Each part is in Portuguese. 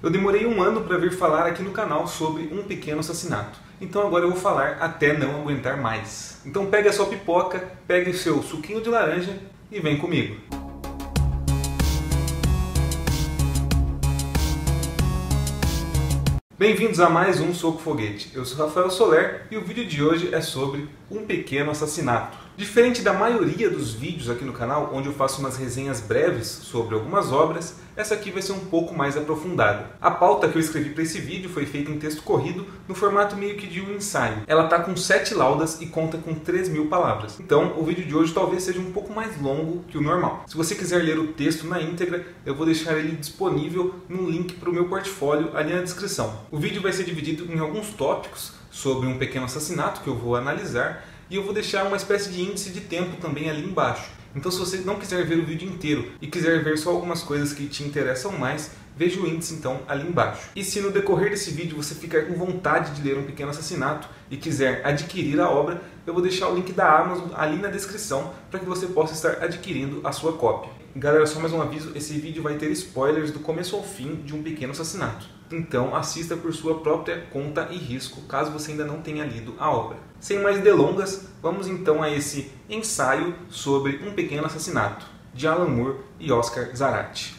Eu demorei um ano para vir falar aqui no canal sobre um pequeno assassinato. Então agora eu vou falar até não aguentar mais. Então pegue a sua pipoca, pegue o seu suquinho de laranja e vem comigo. Bem-vindos a mais um Soco Foguete. Eu sou Rafael Soler e o vídeo de hoje é sobre um pequeno assassinato. Diferente da maioria dos vídeos aqui no canal, onde eu faço umas resenhas breves sobre algumas obras, essa aqui vai ser um pouco mais aprofundada. A pauta que eu escrevi para esse vídeo foi feita em texto corrido, no formato meio que de um ensaio. Ela está com 7 laudas e conta com 3.000 palavras. Então, o vídeo de hoje talvez seja um pouco mais longo que o normal. Se você quiser ler o texto na íntegra, eu vou deixar ele disponível no link para o meu portfólio ali na descrição. O vídeo vai ser dividido em alguns tópicos sobre um pequeno assassinato que eu vou analisar, e eu vou deixar uma espécie de índice de tempo também ali embaixo. Então se você não quiser ver o vídeo inteiro e quiser ver só algumas coisas que te interessam mais, veja o índice então ali embaixo. E se no decorrer desse vídeo você ficar com vontade de ler um pequeno assassinato e quiser adquirir a obra, eu vou deixar o link da Amazon ali na descrição para que você possa estar adquirindo a sua cópia. Galera, só mais um aviso, esse vídeo vai ter spoilers do começo ao fim de um pequeno assassinato. Então assista por sua própria conta e risco, caso você ainda não tenha lido a obra. Sem mais delongas, vamos então a esse ensaio sobre um pequeno assassinato, de Alan Moore e Oscar Zarate.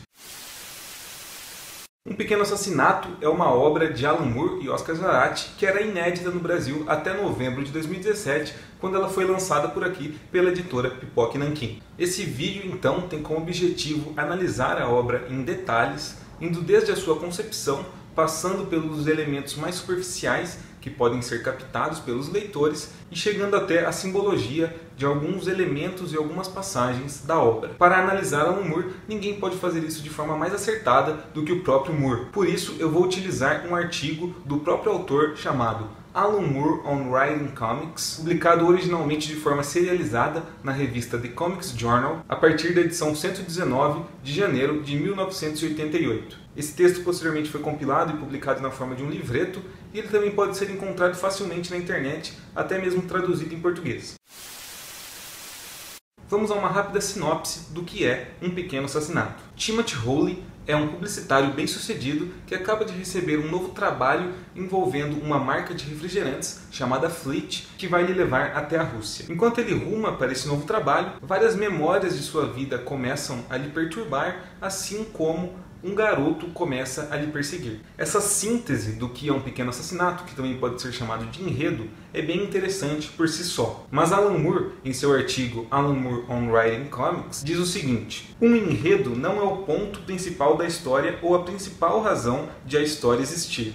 Um Pequeno Assassinato é uma obra de Alan Moore e Oscar Zarate que era inédita no Brasil até novembro de 2017, quando ela foi lançada por aqui pela editora Pipoca Nanquim. Esse vídeo então tem como objetivo analisar a obra em detalhes, indo desde a sua concepção, passando pelos elementos mais superficiais que podem ser captados pelos leitores e chegando até a simbologia de alguns elementos e algumas passagens da obra. Para analisar Alan Moore, ninguém pode fazer isso de forma mais acertada do que o próprio Moore. Por isso, eu vou utilizar um artigo do próprio autor chamado Alan Moore on Writing Comics, publicado originalmente de forma serializada na revista The Comics Journal, a partir da edição 119 de janeiro de 1988. Esse texto posteriormente foi compilado e publicado na forma de um livreto, e ele também pode ser encontrado facilmente na internet, até mesmo traduzido em português. Vamos a uma rápida sinopse do que é Um Pequeno Assassinato. Timothy Hawley é um publicitário bem-sucedido que acaba de receber um novo trabalho envolvendo uma marca de refrigerantes chamada Fleet, que vai lhe levar até a Rússia. Enquanto ele ruma para esse novo trabalho, várias memórias de sua vida começam a lhe perturbar, assim como um garoto começa a lhe perseguir. Essa síntese do que é um pequeno assassinato, que também pode ser chamado de enredo, é bem interessante por si só. Mas Alan Moore, em seu artigo Alan Moore on Writing Comics, diz o seguinte: um enredo não é o ponto principal da história ou a principal razão de a história existir.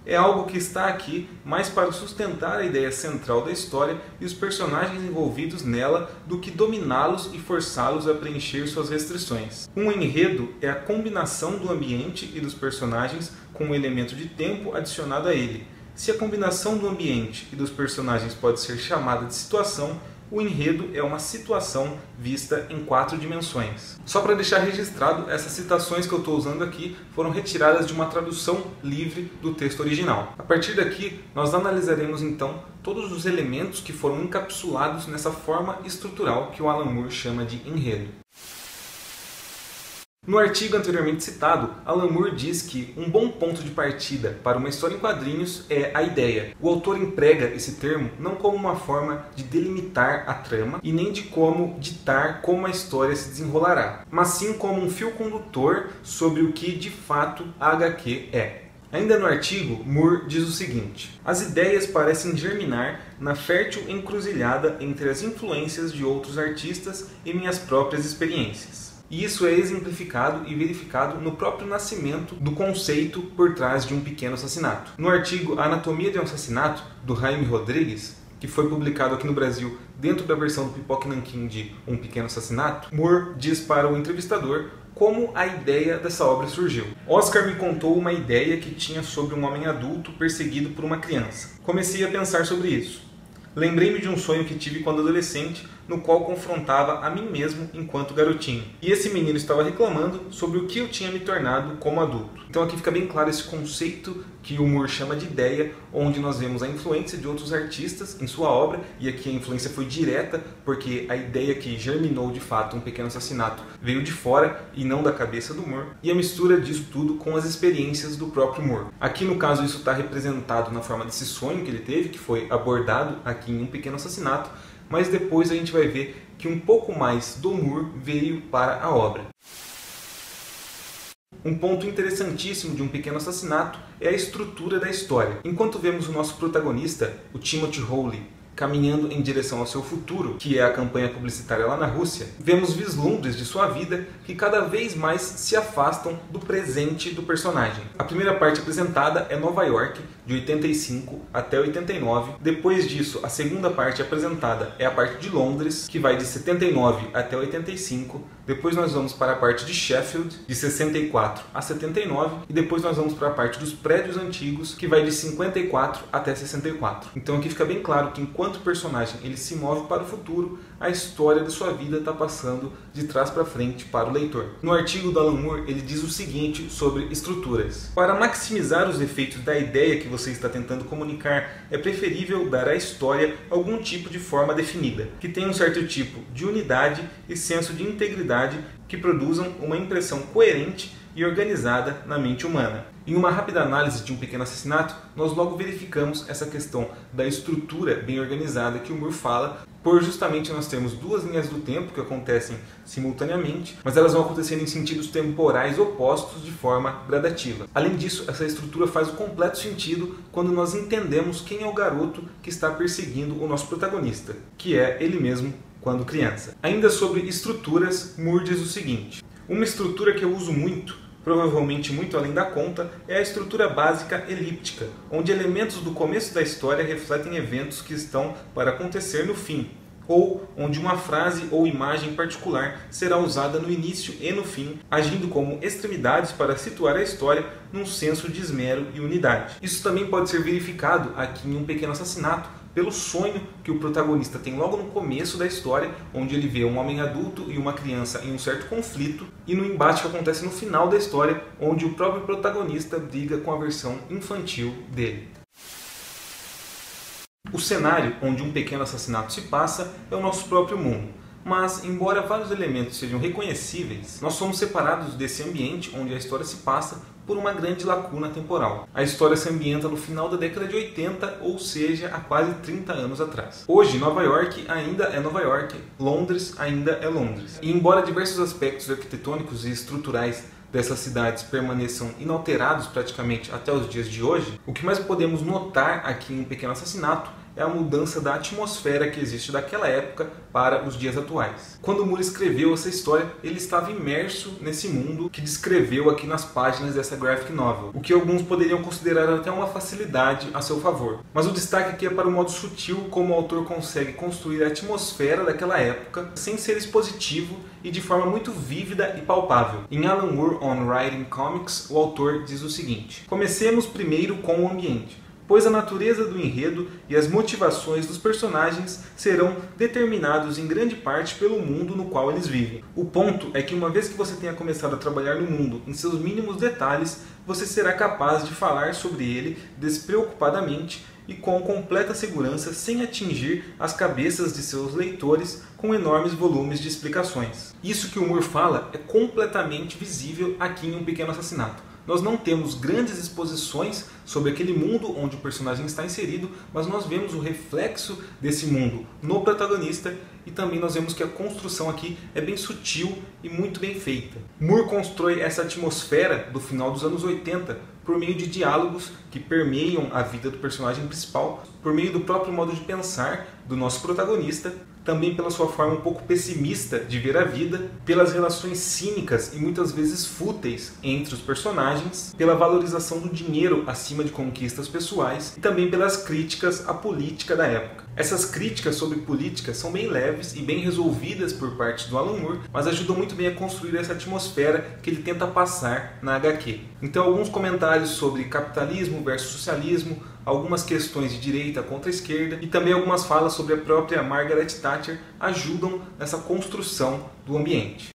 É algo que está aqui mais para sustentar a ideia central da história e os personagens envolvidos nela do que dominá-los e forçá-los a preencher suas restrições. Um enredo é a combinação do ambiente e dos personagens com um elemento de tempo adicionado a ele. Se a combinação do ambiente e dos personagens pode ser chamada de situação, o enredo é uma situação vista em 4 dimensões. Só para deixar registrado, essas citações que eu estou usando aqui foram retiradas de uma tradução livre do texto original. A partir daqui, nós analisaremos então todos os elementos que foram encapsulados nessa forma estrutural que o Alan Moore chama de enredo. No artigo anteriormente citado, Alan Moore diz que um bom ponto de partida para uma história em quadrinhos é a ideia. O autor emprega esse termo não como uma forma de delimitar a trama e nem de como ditar como a história se desenrolará, mas sim como um fio condutor sobre o que de fato a HQ é. Ainda no artigo, Moore diz o seguinte: as ideias parecem germinar na fértil encruzilhada entre as influências de outros artistas e minhas próprias experiências. E isso é exemplificado e verificado no próprio nascimento do conceito por trás de um pequeno assassinato. No artigo A Anatomia de um Assassinato, do Jaime Rodrigues, que foi publicado aqui no Brasil dentro da versão do Pipoca Nanquim de Um Pequeno Assassinato, Moore diz para o entrevistador como a ideia dessa obra surgiu. Oscar me contou uma ideia que tinha sobre um homem adulto perseguido por uma criança. Comecei a pensar sobre isso. Lembrei-me de um sonho que tive quando adolescente no qual confrontava a mim mesmo enquanto garotinho. E esse menino estava reclamando sobre o que eu tinha me tornado como adulto. Então aqui fica bem claro esse conceito que o Moore chama de ideia, onde nós vemos a influência de outros artistas em sua obra, e aqui a influência foi direta, porque a ideia que germinou de fato um pequeno assassinato veio de fora e não da cabeça do Moore, e a mistura disso tudo com as experiências do próprio Moore. Aqui no caso isso está representado na forma desse sonho que ele teve, que foi abordado aqui em Um Pequeno Assassinato, mas depois a gente vai ver que um pouco mais do Moore veio para a obra. Um ponto interessantíssimo de Um Pequeno Assassinato é a estrutura da história. Enquanto vemos o nosso protagonista, o Timothy Hawley, caminhando em direção ao seu futuro, que é a campanha publicitária lá na Rússia, vemos vislumbres de sua vida que cada vez mais se afastam do presente do personagem. A primeira parte apresentada é Nova York, de 85 até 89. Depois disso, a segunda parte apresentada é a parte de Londres, que vai de 79 até 85. Depois nós vamos para a parte de Sheffield, de 64 a 79. E depois nós vamos para a parte dos prédios antigos, que vai de 54 até 64. Então aqui fica bem claro que enquanto o personagem ele se move para o futuro, a história de sua vida está passando de trás para frente para o leitor. No artigo do Alan Moore, ele diz o seguinte sobre estruturas. Para maximizar os efeitos da ideia que você está tentando comunicar, é preferível dar à história algum tipo de forma definida, que tenha um certo tipo de unidade e senso de integridade que produzam uma impressão coerente e organizada na mente humana. Em uma rápida análise de Um Pequeno Assassinato, nós logo verificamos essa questão da estrutura bem organizada que o Moore fala, por justamente nós temos duas linhas do tempo que acontecem simultaneamente, mas elas vão acontecendo em sentidos temporais opostos de forma gradativa. Além disso, essa estrutura faz o completo sentido quando nós entendemos quem é o garoto que está perseguindo o nosso protagonista, que é ele mesmo quando criança. Ainda sobre estruturas, Moore diz o seguinte: uma estrutura que eu uso muito, provavelmente muito além da conta, é a estrutura básica elíptica, onde elementos do começo da história refletem eventos que estão para acontecer no fim, ou onde uma frase ou imagem particular será usada no início e no fim, agindo como extremidades para situar a história num senso de esmero e unidade. Isso também pode ser verificado aqui em Um Pequeno Assassinato, pelo sonho que o protagonista tem logo no começo da história, onde ele vê um homem adulto e uma criança em um certo conflito, e no embate que acontece no final da história, onde o próprio protagonista briga com a versão infantil dele. O cenário onde Um Pequeno Assassinato se passa é o nosso próprio mundo. Mas, embora vários elementos sejam reconhecíveis, nós somos separados desse ambiente onde a história se passa por uma grande lacuna temporal. A história se ambienta no final da década de 80, ou seja, há quase 30 anos atrás. Hoje, Nova York ainda é Nova York, Londres ainda é Londres. E embora diversos aspectos arquitetônicos e estruturais dessas cidades permaneçam inalterados praticamente até os dias de hoje, o que mais podemos notar aqui em Um Pequeno Assassinato é a mudança da atmosfera que existe daquela época para os dias atuais. Quando Moore escreveu essa história, ele estava imerso nesse mundo que descreveu aqui nas páginas dessa graphic novel, o que alguns poderiam considerar até uma facilidade a seu favor. Mas o destaque aqui é para o modo sutil como o autor consegue construir a atmosfera daquela época sem ser expositivo e de forma muito vívida e palpável. Em Alan Moore on Writing Comics, o autor diz o seguinte: comecemos primeiro com o ambiente, pois a natureza do enredo e as motivações dos personagens serão determinados em grande parte pelo mundo no qual eles vivem. O ponto é que uma vez que você tenha começado a trabalhar no mundo em seus mínimos detalhes, você será capaz de falar sobre ele despreocupadamente e com completa segurança, sem atingir as cabeças de seus leitores com enormes volumes de explicações. Isso que o Moore fala é completamente visível aqui em Um Pequeno Assassinato. Nós não temos grandes exposições sobre aquele mundo onde o personagem está inserido, mas nós vemos o reflexo desse mundo no protagonista, e também nós vemos que a construção aqui é bem sutil e muito bem feita. Moore constrói essa atmosfera do final dos anos 80 por meio de diálogos que permeiam a vida do personagem principal, por meio do próprio modo de pensar do nosso protagonista, também pela sua forma um pouco pessimista de ver a vida, pelas relações cínicas e muitas vezes fúteis entre os personagens, pela valorização do dinheiro acima de conquistas pessoais e também pelas críticas à política da época. Essas críticas sobre política são bem leves e bem resolvidas por parte do Alan Moore, mas ajudam muito bem a construir essa atmosfera que ele tenta passar na HQ. Então alguns comentários sobre capitalismo versus socialismo, algumas questões de direita contra a esquerda e também algumas falas sobre a própria Margaret Thatcher ajudam nessa construção do ambiente.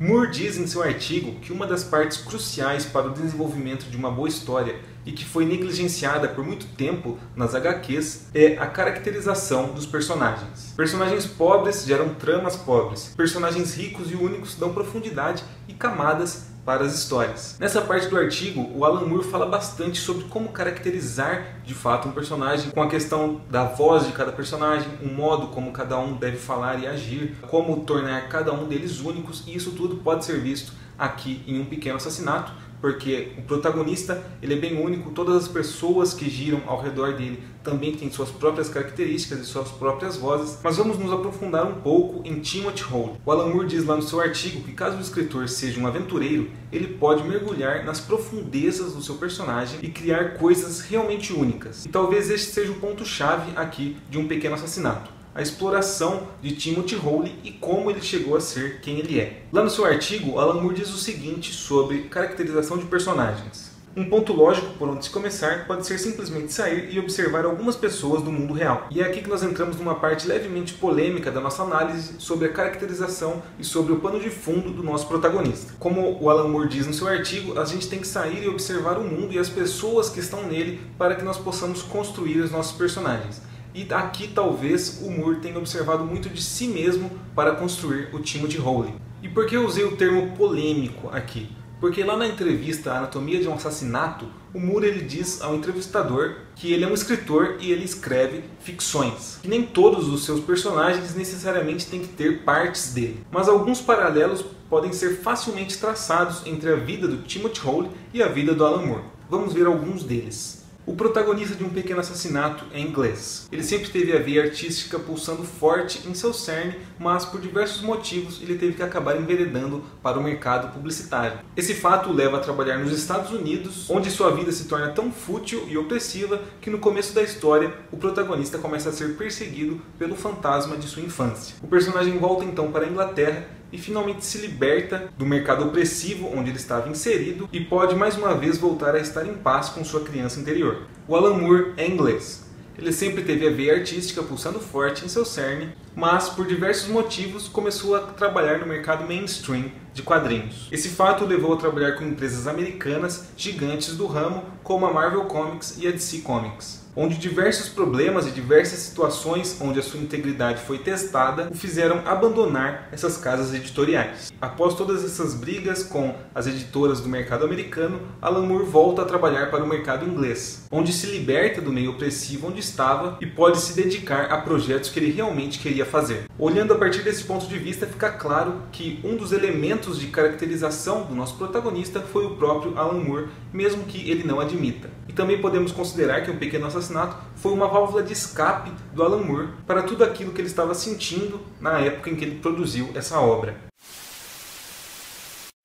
Moore diz em seu artigo que uma das partes cruciais para o desenvolvimento de uma boa história e que foi negligenciada por muito tempo nas HQs é a caracterização dos personagens. Personagens pobres geram tramas pobres, personagens ricos e únicos dão profundidade e camadas para as histórias. Nessa parte do artigo, o Alan Moore fala bastante sobre como caracterizar de fato um personagem, com a questão da voz de cada personagem, o modo como cada um deve falar e agir, como tornar cada um deles únicos, e isso tudo pode ser visto aqui em Um Pequeno Assassinato, porque o protagonista ele é bem único, todas as pessoas que giram ao redor dele também têm suas próprias características e suas próprias vozes, mas vamos nos aprofundar um pouco em Timothy Hole. O Alan Moore diz lá no seu artigo que caso o escritor seja um aventureiro, ele pode mergulhar nas profundezas do seu personagem e criar coisas realmente únicas. E talvez este seja o ponto-chave aqui de Um Pequeno Assassinato. A exploração de Timothy Hole e como ele chegou a ser quem ele é. Lá no seu artigo, Alan Moore diz o seguinte sobre caracterização de personagens. Um ponto lógico por onde se começar pode ser simplesmente sair e observar algumas pessoas do mundo real. E é aqui que nós entramos numa parte levemente polêmica da nossa análise sobre a caracterização e sobre o pano de fundo do nosso protagonista. Como o Alan Moore diz no seu artigo, a gente tem que sair e observar o mundo e as pessoas que estão nele para que nós possamos construir os nossos personagens. E aqui talvez o Moore tenha observado muito de si mesmo para construir o Timothy Hole. E por que eu usei o termo polêmico aqui? Porque lá na entrevista Anatomia de um Assassinato, o Moore ele diz ao entrevistador que ele é um escritor e ele escreve ficções. Que nem todos os seus personagens necessariamente têm que ter partes dele. Mas alguns paralelos podem ser facilmente traçados entre a vida do Timothy Hole e a vida do Alan Moore. Vamos ver alguns deles. O protagonista de Um Pequeno Assassinato é inglês. Ele sempre teve a veia artística pulsando forte em seu cerne, mas por diversos motivos ele teve que acabar enveredando para o mercado publicitário. Esse fato o leva a trabalhar nos Estados Unidos, onde sua vida se torna tão fútil e opressiva que no começo da história o protagonista começa a ser perseguido pelo fantasma de sua infância. O personagem volta então para a Inglaterra e finalmente se liberta do mercado opressivo onde ele estava inserido e pode mais uma vez voltar a estar em paz com sua criança interior. O Alan Moore é inglês. Ele sempre teve a veia artística pulsando forte em seu cerne, mas por diversos motivos começou a trabalhar no mercado mainstream de quadrinhos. Esse fato o levou a trabalhar com empresas americanas gigantes do ramo, como a Marvel Comics e a DC Comics, onde diversos problemas e diversas situações onde a sua integridade foi testada o fizeram abandonar essas casas editoriais. Após todas essas brigas com as editoras do mercado americano, Alan Moore volta a trabalhar para o mercado inglês, onde se liberta do meio opressivo onde estava e pode se dedicar a projetos que ele realmente queria fazer. Olhando a partir desse ponto de vista, fica claro que um dos elementos de caracterização do nosso protagonista foi o próprio Alan Moore, mesmo que ele não admita. E também podemos considerar que Um Pequeno Assassinato foi uma válvula de escape do Alan Moore para tudo aquilo que ele estava sentindo na época em que ele produziu essa obra.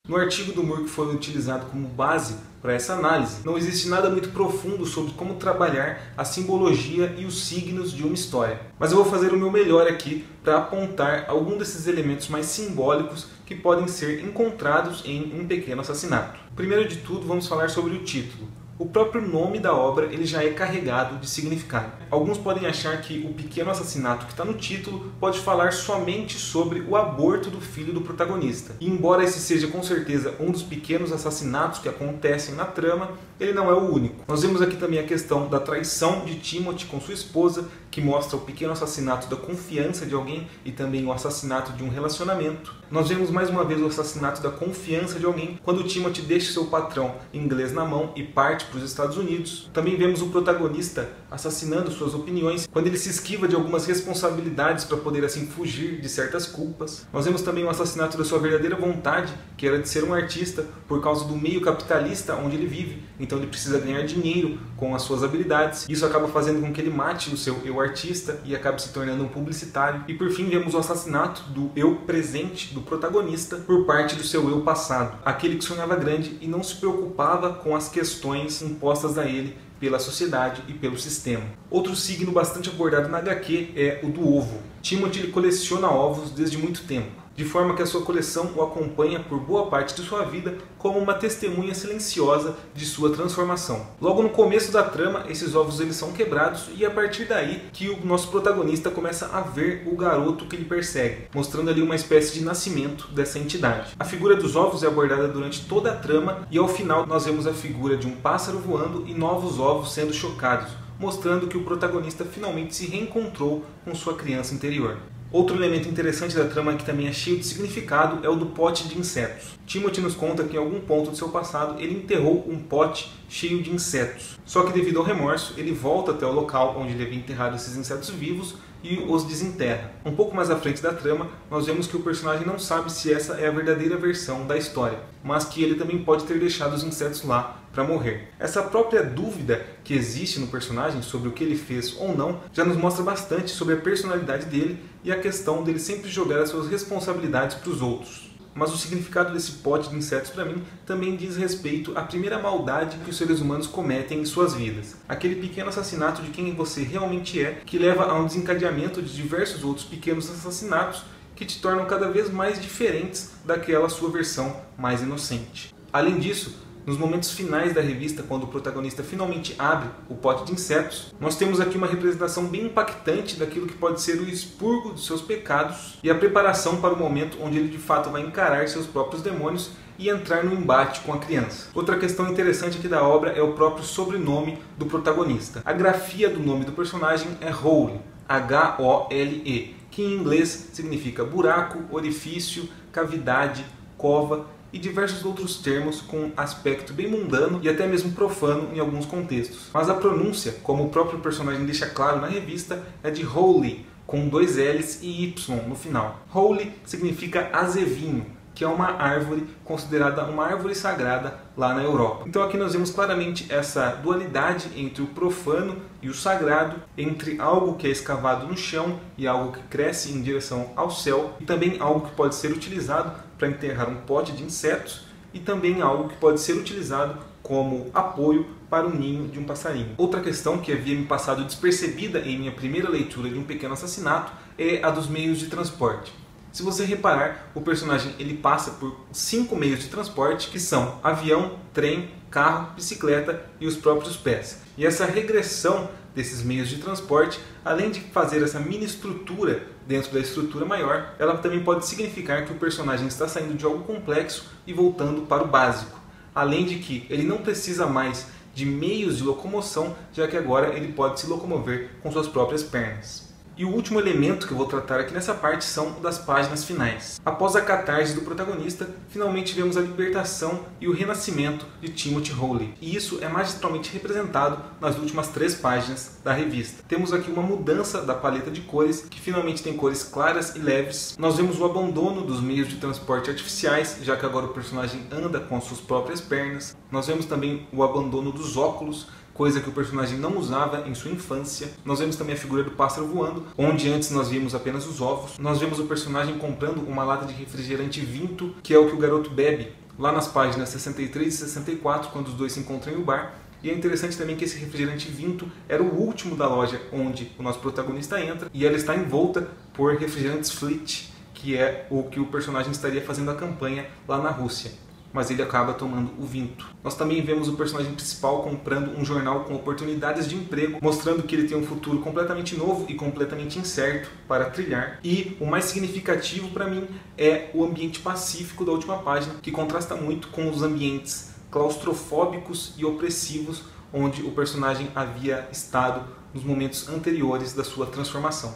No artigo do Moore que foi utilizado como base para essa análise, não existe nada muito profundo sobre como trabalhar a simbologia e os signos de uma história. Mas eu vou fazer o meu melhor aqui para apontar algum desses elementos mais simbólicos que podem ser encontrados em Um Pequeno Assassinato. Primeiro de tudo, vamos falar sobre o título. O próprio nome da obra ele já é carregado de significado. Alguns podem achar que o pequeno assassinato que está no título pode falar somente sobre o aborto do filho do protagonista. E embora esse seja com certeza um dos pequenos assassinatos que acontecem na trama, ele não é o único. Nós vemos aqui também a questão da traição de Timothy com sua esposa, que mostra o pequeno assassinato da confiança de alguém e também o assassinato de um relacionamento. Nós vemos mais uma vez o assassinato da confiança de alguém quando Timothy deixa seu patrão inglês na mão e parte para os Estados Unidos. Também vemos o protagonista assassinando suas opiniões quando ele se esquiva de algumas responsabilidades para poder assim fugir de certas culpas. Nós vemos também o assassinato da sua verdadeira vontade, que era de ser um artista, por causa do meio capitalista onde ele vive. Então ele precisa ganhar dinheiro com as suas habilidades. Isso acaba fazendo com que ele mate o seu eu artista e acabe se tornando um publicitário. E por fim vemos o assassinato do eu presente do protagonista por parte do seu eu passado, aquele que sonhava grande e não se preocupava com as questões obrigações impostas a ele pela sociedade e pelo sistema. Outro signo bastante abordado na HQ é o do ovo. Timothy ele coleciona ovos desde muito tempo, de forma que a sua coleção o acompanha por boa parte de sua vida como uma testemunha silenciosa de sua transformação. Logo no começo da trama, esses ovos eles são quebrados e é a partir daí que o nosso protagonista começa a ver o garoto que ele persegue, mostrando ali uma espécie de nascimento dessa entidade. A figura dos ovos é abordada durante toda a trama e ao final nós vemos a figura de um pássaro voando e novos ovos sendo chocados, mostrando que o protagonista finalmente se reencontrou com sua criança interior. Outro elemento interessante da trama que também é cheio de significado é o do pote de insetos. Timothy nos conta que em algum ponto do seu passado ele enterrou um pote cheio de insetos. Só que devido ao remorso, ele volta até o local onde ele havia enterrado esses insetos vivos e os desenterra. Um pouco mais à frente da trama, nós vemos que o personagem não sabe se essa é a verdadeira versão da história, mas que ele também pode ter deixado os insetos lá para morrer. Essa própria dúvida que existe no personagem sobre o que ele fez ou não já nos mostra bastante sobre a personalidade dele e a questão dele sempre jogar as suas responsabilidades para os outros. Mas o significado desse pote de insetos para mim também diz respeito à primeira maldade que os seres humanos cometem em suas vidas. Aquele pequeno assassinato de quem você realmente é, que leva a um desencadeamento de diversos outros pequenos assassinatos que te tornam cada vez mais diferentes daquela sua versão mais inocente. Além disso, nos momentos finais da revista, quando o protagonista finalmente abre o pote de insetos, nós temos aqui uma representação bem impactante daquilo que pode ser o expurgo dos seus pecados e a preparação para o momento onde ele de fato vai encarar seus próprios demônios e entrar no embate com a criança. Outra questão interessante aqui da obra é o próprio sobrenome do protagonista. A grafia do nome do personagem é Hole, H-O-L-E, que em inglês significa buraco, orifício, cavidade, cova, e diversos outros termos com aspecto bem mundano e até mesmo profano em alguns contextos. Mas a pronúncia, como o próprio personagem deixa claro na revista, é de Holy, com 2 L's e Y no final. Holy significa azevinho, que é uma árvore considerada uma árvore sagrada lá na Europa. Então aqui nós vemos claramente essa dualidade entre o profano e o sagrado, entre algo que é escavado no chão e algo que cresce em direção ao céu, e também algo que pode ser utilizado para enterrar um pote de insetos, e também algo que pode ser utilizado como apoio para o ninho de um passarinho. Outra questão que havia me passado despercebida em minha primeira leitura de Um Pequeno Assassinato é a dos meios de transporte. Se você reparar, o personagem ele passa por 5 meios de transporte, que são avião, trem, carro, bicicleta e os próprios pés. E essa regressão desses meios de transporte, além de fazer essa mini estrutura dentro da estrutura maior, ela também pode significar que o personagem está saindo de algo complexo e voltando para o básico. Além de que ele não precisa mais de meios de locomoção, já que agora ele pode se locomover com suas próprias pernas. E o último elemento que eu vou tratar aqui nessa parte são das páginas finais. Após a catarse do protagonista, finalmente vemos a libertação e o renascimento de Timothy Hole. E isso é magistralmente representado nas últimas 3 páginas da revista. Temos aqui uma mudança da paleta de cores, que finalmente tem cores claras e leves. Nós vemos o abandono dos meios de transporte artificiais, já que agora o personagem anda com as suas próprias pernas. Nós vemos também o abandono dos óculos, coisa que o personagem não usava em sua infância. Nós vemos também a figura do pássaro voando, onde antes nós vimos apenas os ovos. Nós vemos o personagem comprando uma lata de refrigerante Vinto, que é o que o garoto bebe lá nas páginas 63 e 64, quando os dois se encontram em um bar. E é interessante também que esse refrigerante Vinto era o último da loja onde o nosso protagonista entra, e ela está envolta por refrigerantes Flit, que é o que o personagem estaria fazendo a campanha lá na Rússia. Mas ele acaba tomando o Vinto. Nós também vemos o personagem principal comprando um jornal com oportunidades de emprego, mostrando que ele tem um futuro completamente novo e completamente incerto para trilhar. E o mais significativo para mim é o ambiente pacífico da última página, que contrasta muito com os ambientes claustrofóbicos e opressivos onde o personagem havia estado nos momentos anteriores da sua transformação.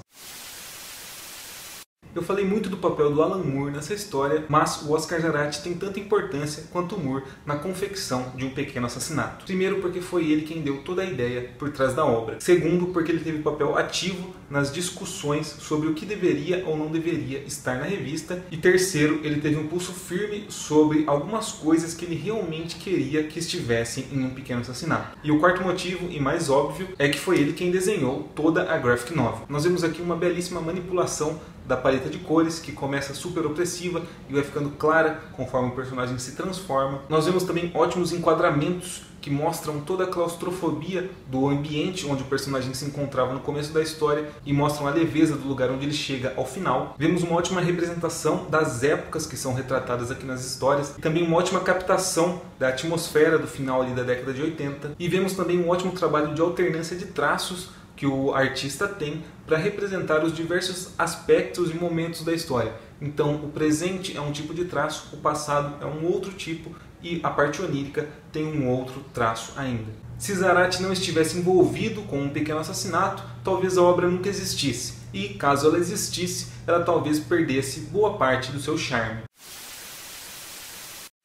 Eu falei muito do papel do Alan Moore nessa história, mas o Oscar Jarach tem tanta importância quanto o Moore na confecção de Um Pequeno Assassinato. Primeiro, porque foi ele quem deu toda a ideia por trás da obra. Segundo, porque ele teve papel ativo nas discussões sobre o que deveria ou não deveria estar na revista. E terceiro, ele teve um pulso firme sobre algumas coisas que ele realmente queria que estivessem em Um Pequeno Assassinato. E o quarto motivo, e mais óbvio, é que foi ele quem desenhou toda a graphic novel. Nós vemos aqui uma belíssima manipulação da paleta de cores, que começa super opressiva e vai ficando clara conforme o personagem se transforma. Nós vemos também ótimos enquadramentos que mostram toda a claustrofobia do ambiente onde o personagem se encontrava no começo da história e mostram a leveza do lugar onde ele chega ao final. Vemos uma ótima representação das épocas que são retratadas aqui nas histórias e também uma ótima captação da atmosfera do final ali da década de 80. E vemos também um ótimo trabalho de alternância de traços que o artista tem para representar os diversos aspectos e momentos da história. Então, o presente é um tipo de traço, o passado é um outro tipo e a parte onírica tem um outro traço ainda. Se Zarate não estivesse envolvido com um pequeno assassinato, talvez a obra nunca existisse. E, caso ela existisse, ela talvez perdesse boa parte do seu charme.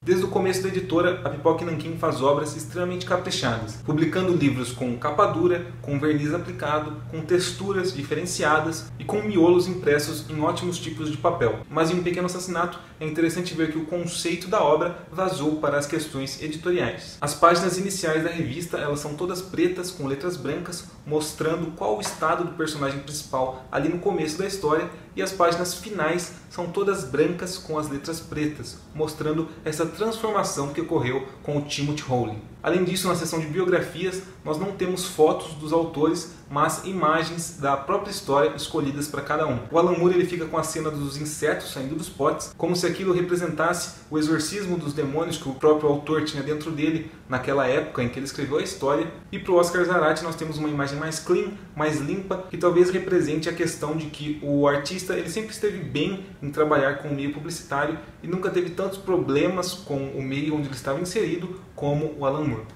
Desde o começo da editora, a Pipoca Nanquim faz obras extremamente caprichadas, publicando livros com capa dura, com verniz aplicado, com texturas diferenciadas e com miolos impressos em ótimos tipos de papel. Mas em Um Pequeno Assassinato é interessante ver que o conceito da obra vazou para as questões editoriais. As páginas iniciais da revista elas são todas pretas com letras brancas, mostrando qual o estado do personagem principal ali no começo da história, e as páginas finais são todas brancas com as letras pretas, mostrando essa transformação que ocorreu com o Timothy Howley. Além disso, na seção de biografias, nós não temos fotos dos autores, mas imagens da própria história escolhidas para cada um. O Alan Moore ele fica com a cena dos insetos saindo dos potes, como se aquilo representasse o exorcismo dos demônios que o próprio autor tinha dentro dele naquela época em que ele escreveu a história. E para o Oscar Zarate nós temos uma imagem mais clean, mais limpa, que talvez represente a questão de que o artista ele sempre esteve bem em trabalhar com o meio publicitário e nunca teve tantos problemas com o meio onde ele estava inserido como o Alan Moore.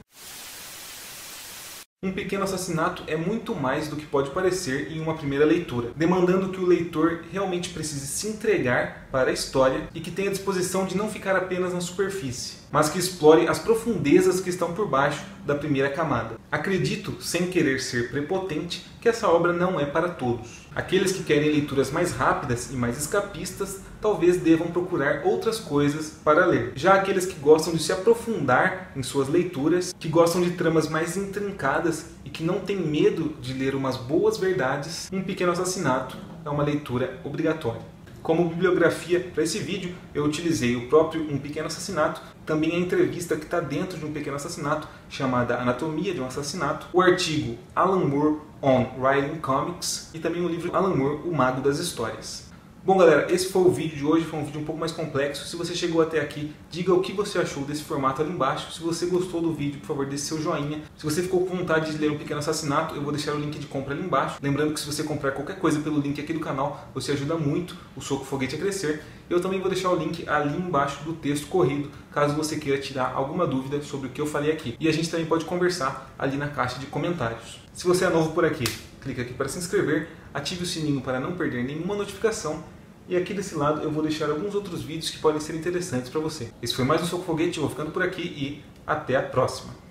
Um Pequeno Assassinato é muito mais do que pode parecer em uma primeira leitura, demandando que o leitor realmente precise se entregar para a história e que tenha disposição de não ficar apenas na superfície, mas que explore as profundezas que estão por baixo da primeira camada. Acredito, sem querer ser prepotente, que essa obra não é para todos. Aqueles que querem leituras mais rápidas e mais escapistas talvez devam procurar outras coisas para ler. Já aqueles que gostam de se aprofundar em suas leituras, que gostam de tramas mais intrincadas e que não têm medo de ler umas boas verdades, Um Pequeno Assassinato é uma leitura obrigatória. Como bibliografia para esse vídeo, eu utilizei o próprio Um Pequeno Assassinato, também a entrevista que está dentro de Um Pequeno Assassinato, chamada Anatomia de um Assassinato, o artigo Alan Moore on Writing Comics e também o livro Alan Moore, O Mago das Histórias. Bom galera, esse foi o vídeo de hoje, foi um vídeo um pouco mais complexo. Se você chegou até aqui, diga o que você achou desse formato ali embaixo. Se você gostou do vídeo, por favor, deixe seu joinha. Se você ficou com vontade de ler Um Pequeno Assassinato, eu vou deixar o link de compra ali embaixo. Lembrando que se você comprar qualquer coisa pelo link aqui do canal, você ajuda muito o Soco Foguete a crescer. Eu também vou deixar o link ali embaixo do texto corrido, caso você queira tirar alguma dúvida sobre o que eu falei aqui. E a gente também pode conversar ali na caixa de comentários. Se você é novo por aqui, clica aqui para se inscrever, ative o sininho para não perder nenhuma notificação. E aqui desse lado eu vou deixar alguns outros vídeos que podem ser interessantes para você. Esse foi mais um Soco Foguete, eu vou ficando por aqui e até a próxima!